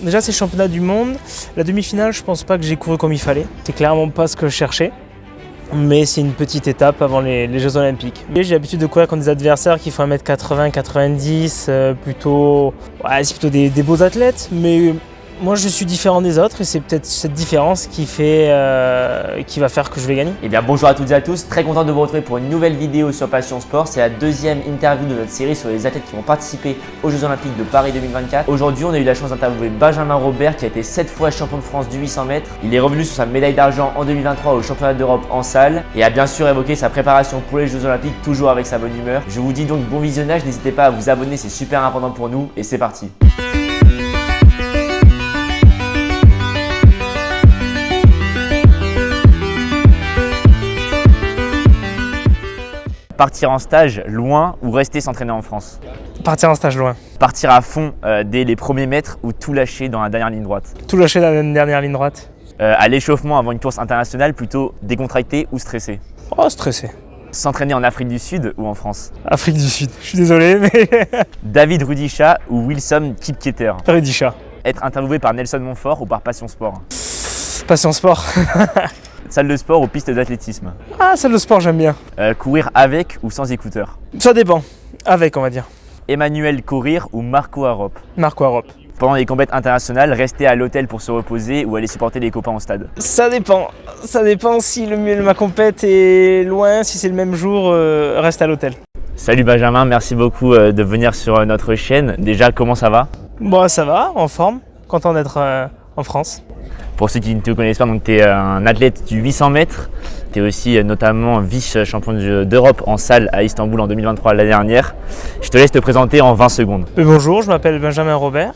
Déjà, c'est le championnat du monde. La demi-finale, je pense pas que j'ai couru comme il fallait. C'est clairement pas ce que je cherchais. Mais c'est une petite étape avant les Jeux Olympiques. J'ai l'habitude de courir contre des adversaires qui font 1m80, 90, plutôt des beaux athlètes. Mais moi, je suis différent des autres et c'est peut-être cette différence qui va faire que je vais gagner. Eh bien, bonjour à toutes et à tous, très content de vous retrouver pour une nouvelle vidéo sur Passion Sport. C'est la deuxième interview de notre série sur les athlètes qui vont participer aux Jeux Olympiques de Paris 2024. Aujourd'hui, on a eu la chance d'interviewer Benjamin Robert qui a été 7 fois champion de France du 800 mètres. Il est revenu sur sa médaille d'argent en 2023 au championnat d'Europe en salle et a bien sûr évoqué sa préparation pour les Jeux Olympiques, toujours avec sa bonne humeur. Je vous dis donc bon visionnage, n'hésitez pas à vous abonner, c'est super important pour nous et c'est parti. Partir en stage loin ou rester s'entraîner en France? Partir en stage loin. Partir à fond dès les premiers mètres ou tout lâcher dans la dernière ligne droite? Tout lâcher dans la dernière ligne droite. À l'échauffement avant une course internationale, plutôt décontracté ou stressé? Oh, stressé. S'entraîner en Afrique du Sud ou en France? Afrique du Sud, je suis désolé, mais David Rudisha ou Wilson Kipketer? Rudisha. Être interviewé par Nelson Montfort ou par Passion Sport? Passion Sport. Salle de sport ou piste d'athlétisme? Ah, salle de sport, j'aime bien. Courir avec ou sans écouteurs? Ça dépend. Avec, on va dire. Emmanuel courir ou Marco Arop? Marco Arop. Pendant les compétitions internationales, rester à l'hôtel pour se reposer ou aller supporter les copains au stade? Ça dépend. Ça dépend si ma compète est loin, si c'est le même jour, reste à l'hôtel. Salut Benjamin, merci beaucoup de venir sur notre chaîne. Déjà, comment ça va? Bon, ça va, en forme. Content d'être en France. Pour ceux qui ne te connaissent pas, tu es un athlète du 800 mètres. Tu es aussi notamment vice-champion d'Europe en salle à Istanbul en 2023 l'année dernière. Je te laisse te présenter en 20 secondes. Bonjour, je m'appelle Benjamin Robert.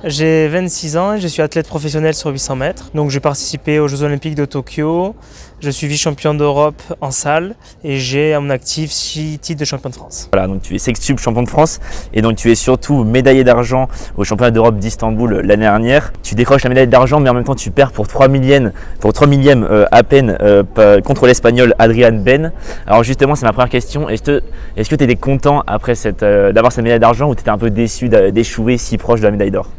J'ai 26 ans et je suis athlète professionnel sur 800 mètres. Donc j'ai participé aux Jeux Olympiques de Tokyo. Je suis vice-champion d'Europe en salle et j'ai à mon actif 6 titres de champion de France. Voilà, donc tu es sextuple champion de France et donc tu es surtout médaillé d'argent au championnat d'Europe d'Istanbul l'année dernière. Tu décroches la médaille d'argent mais en même temps tu perds pour 3 millièmes à peine contre l'Espagnol Adrian Ben. Alors justement, c'est ma première question. Est-ce que tu étais content après d'avoir cette médaille d'argent ou tu étais un peu déçu d'échouer si proche de la médaille d'or?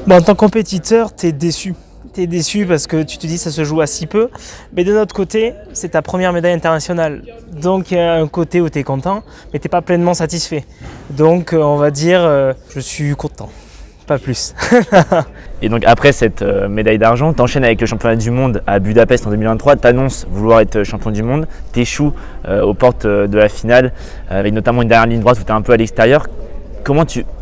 En tant que compétiteur, tu es déçu. Tu es déçu parce que tu te dis que ça se joue à si peu. Mais de notre côté, c'est ta première médaille internationale. Donc il y a un côté où tu es content, mais tu n'es pas pleinement satisfait. Donc on va dire, je suis content. Pas plus. Et donc après cette médaille d'argent, tu enchaînes avec le championnat du monde à Budapest en 2023, tu annonces vouloir être champion du monde, tu échoues aux portes de la finale, avec notamment une dernière ligne droite où tu es un peu à l'extérieur.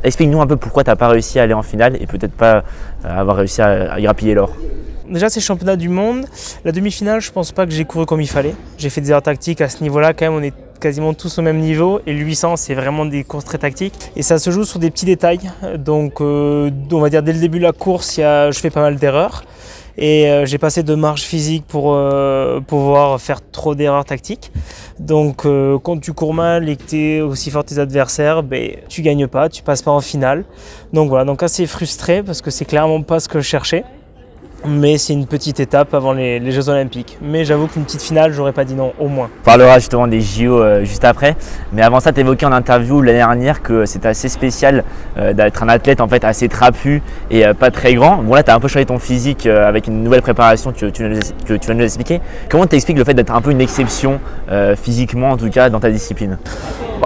Explique-nous un peu pourquoi tu n'as pas réussi à aller en finale et peut-être pas avoir réussi à grappiller l'or. Déjà, c'est le championnat du monde. La demi-finale, je pense pas que j'ai couru comme il fallait. J'ai fait des erreurs tactiques à ce niveau-là. Quand même, on est quasiment tous au même niveau. Et le 800, c'est vraiment des courses très tactiques. Et ça se joue sur des petits détails. Donc, on va dire dès le début de la course, je fais pas mal d'erreurs. Et j'ai passé de marge physique pour pouvoir faire trop d'erreurs tactiques. Donc quand tu cours mal et que tu es aussi fort que tes adversaires, tu gagnes pas, tu passes pas en finale. Donc voilà, donc assez frustré parce que c'est clairement pas ce que je cherchais. Mais c'est une petite étape avant les Jeux Olympiques. Mais j'avoue qu'une petite finale, j'aurais pas dit non, au moins. On parlera justement des JO juste après. Mais avant ça, tu évoquais en interview l'année dernière que c'était assez spécial d'être un athlète en fait assez trapu et pas très grand. Bon là, tu as un peu changé ton physique avec une nouvelle préparation que tu vas nous expliquer. Comment tu expliques le fait d'être un peu une exception physiquement en tout cas dans ta discipline?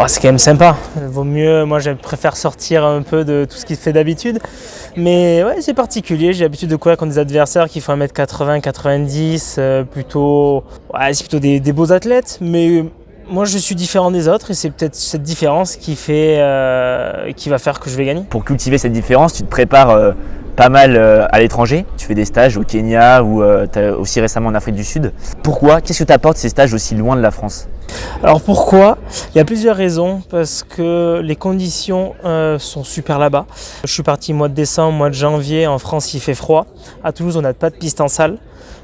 C'est quand même sympa. Vaut mieux, moi je préfère sortir un peu de tout ce qui se fait d'habitude. Mais ouais, c'est particulier. J'ai l'habitude de courir contre des adversaires qui font 1m80, 90, c'est plutôt des beaux athlètes. Mais moi je suis différent des autres et c'est peut-être cette différence qui va faire que je vais gagner. Pour cultiver cette différence, tu te prépares pas mal à l'étranger. Tu fais des stages au Kenya ou aussi récemment en Afrique du Sud. Pourquoi? Qu'est-ce que t'apporte ces stages aussi loin de la France? Alors pourquoi? Il y a plusieurs raisons, parce que les conditions sont super là-bas. Je suis parti mois de décembre, mois de janvier, en France il fait froid. À Toulouse on n'a pas de piste en salle,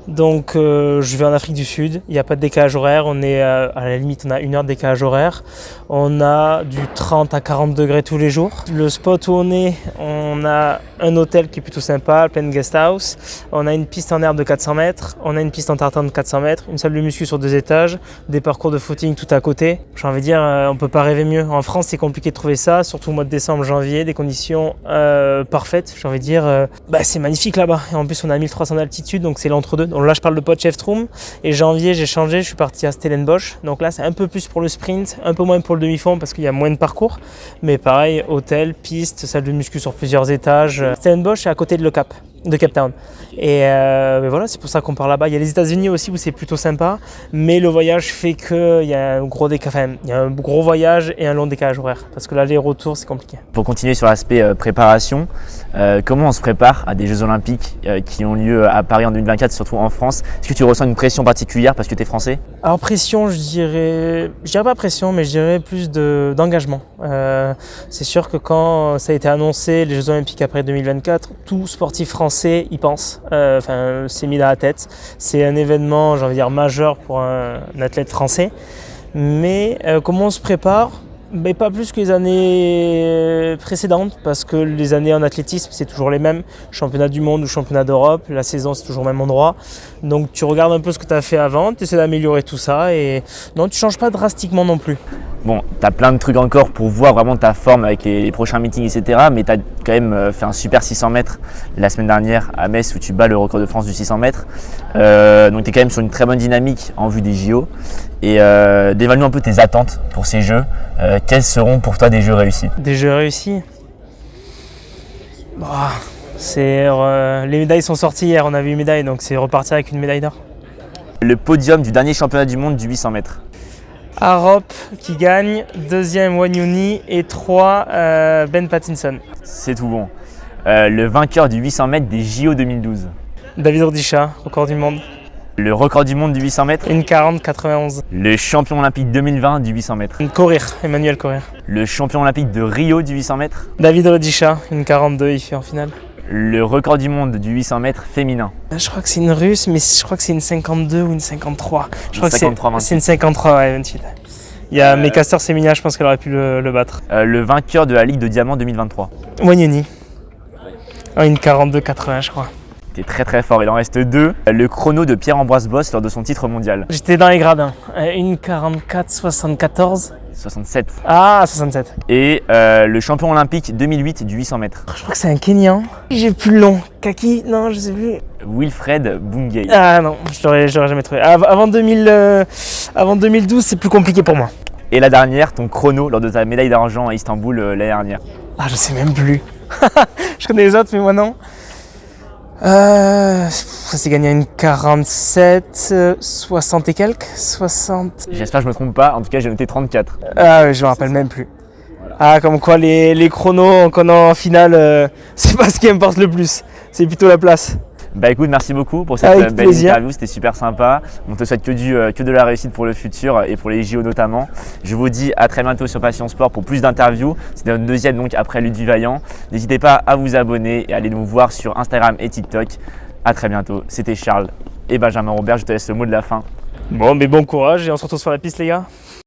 Donc je vais en Afrique du Sud, il n'y a pas de décalage horaire, on est à la limite on a 1 heure de décalage horaire, on a du 30 à 40 degrés tous les jours. Le spot où on a un hôtel qui est plutôt sympa, plein de guest house, on a une piste en herbe de 400 mètres, on a une piste en tartane de 400 mètres, une salle de muscu sur 2 étages, des parcours de footing tout à côté. J'ai envie de dire, on peut pas rêver mieux. En France c'est compliqué de trouver ça, surtout au mois de décembre, janvier, des conditions parfaites. J'ai envie de dire, c'est magnifique là-bas. Et en plus on a 1300 d'altitude, donc c'est l'entre-deux. Donc là je parle de Potchefstroom et janvier j'ai changé, je suis parti à Stellenbosch. Donc là c'est un peu plus pour le sprint, un peu moins pour le demi-fond parce qu'il y a moins de parcours. Mais pareil, hôtel, piste, salle de muscu sur plusieurs étages. Stellenbosch est à côté de Cape Town. Et voilà, c'est pour ça qu'on part là-bas. Il y a les États-Unis aussi où c'est plutôt sympa, mais le voyage fait qu'il y a un gros voyage et un long décalage horaire, parce que l'aller-retour c'est compliqué. Pour continuer sur l'aspect préparation, comment on se prépare à des Jeux Olympiques qui ont lieu à Paris en 2024, surtout en France? Est-ce que tu ressens une pression particulière parce que tu es français? Alors pression, je dirais pas pression, mais je dirais plus d'engagement. C'est sûr que quand ça a été annoncé, les Jeux Olympiques après 2024, tout sportif français y pense. C'est mis dans la tête. C'est un événement, j'ai envie de dire, majeur pour un athlète français. Mais comment on se prépare? Pas plus que les années précédentes, parce que les années en athlétisme c'est toujours les mêmes, championnat du monde ou championnat d'Europe, la saison c'est toujours au même endroit, donc tu regardes un peu ce que tu as fait avant, tu essaies d'améliorer tout ça et non, tu changes pas drastiquement non plus. Bon, tu as plein de trucs encore pour voir vraiment ta forme avec les prochains meetings, etc. Mais tu as quand même fait un super 600 mètres la semaine dernière à Metz où tu bats le record de France du 600 mètres. Donc tu es quand même sur une très bonne dynamique en vue des JO. Et d'évaluer un peu tes attentes pour ces Jeux. Quels seront pour toi des Jeux réussis? Des Jeux réussis? Les médailles sont sorties hier, on a vu une médaille, donc c'est repartir avec une médaille d'or. Le podium du dernier championnat du monde du 800 mètres. Harop qui gagne, 2e Wanyoni et 3 Ben Pattinson. C'est tout bon. Le vainqueur du 800 mètres des JO 2012. David Rudisha, record du monde. Le record du monde du 800 mètres. 1:40,91. Le champion olympique 2020 du 800 mètres. Emmanuel Courir. Le champion olympique de Rio du 800 mètres. David Rudisha, 1:42, il fait en finale. Le record du monde du 800 mètres féminin. Je crois que c'est une russe, mais je crois que c'est une 52 ou une 53. Je crois que c'est une 53, ouais, 28. Il y a Mekaster Semenya, je pense qu'elle aurait pu le battre. Le vainqueur de la Ligue de Diamant 2023. Wanyoni. 1:42,80, je crois. T'es très très fort, il en reste 2. Le chrono de Pierre-Ambroise Boss lors de son titre mondial. J'étais dans les gradins. 1:44,74. 67. Ah, 67. Et le champion olympique 2008 du 800 mètres. Je crois que c'est un Kenyan. J'ai plus le nom. Kaki? Non, je sais plus. Wilfred Bungei. Ah non, je l'aurais jamais trouvé. Avant 2012, c'est plus compliqué pour moi. Et la dernière, ton chrono lors de ta médaille d'argent à Istanbul l'année dernière. Ah, je sais même plus. Je connais les autres, mais moi non. Ça s'est gagné à une 47, 60 et quelques, 60. J'espère que je me trompe pas, en tout cas j'ai noté 34. Ah oui, je me rappelle même plus. Voilà. Ah, comme quoi les chronos qu'on a en finale, c'est pas ce qui importe le plus, c'est plutôt la place. Bah écoute, merci beaucoup pour cette belle interview, c'était super sympa. On te souhaite que de la réussite pour le futur et pour les JO notamment. Je vous dis à très bientôt sur Passion Sport pour plus d'interviews. C'est notre deuxième donc après Ludwig Vaillant. N'hésitez pas à vous abonner et à aller nous voir sur Instagram et TikTok. À très bientôt, c'était Charles et Benjamin Robert, je te laisse le mot de la fin. Bon, mais bon courage et on se retrouve sur la piste les gars.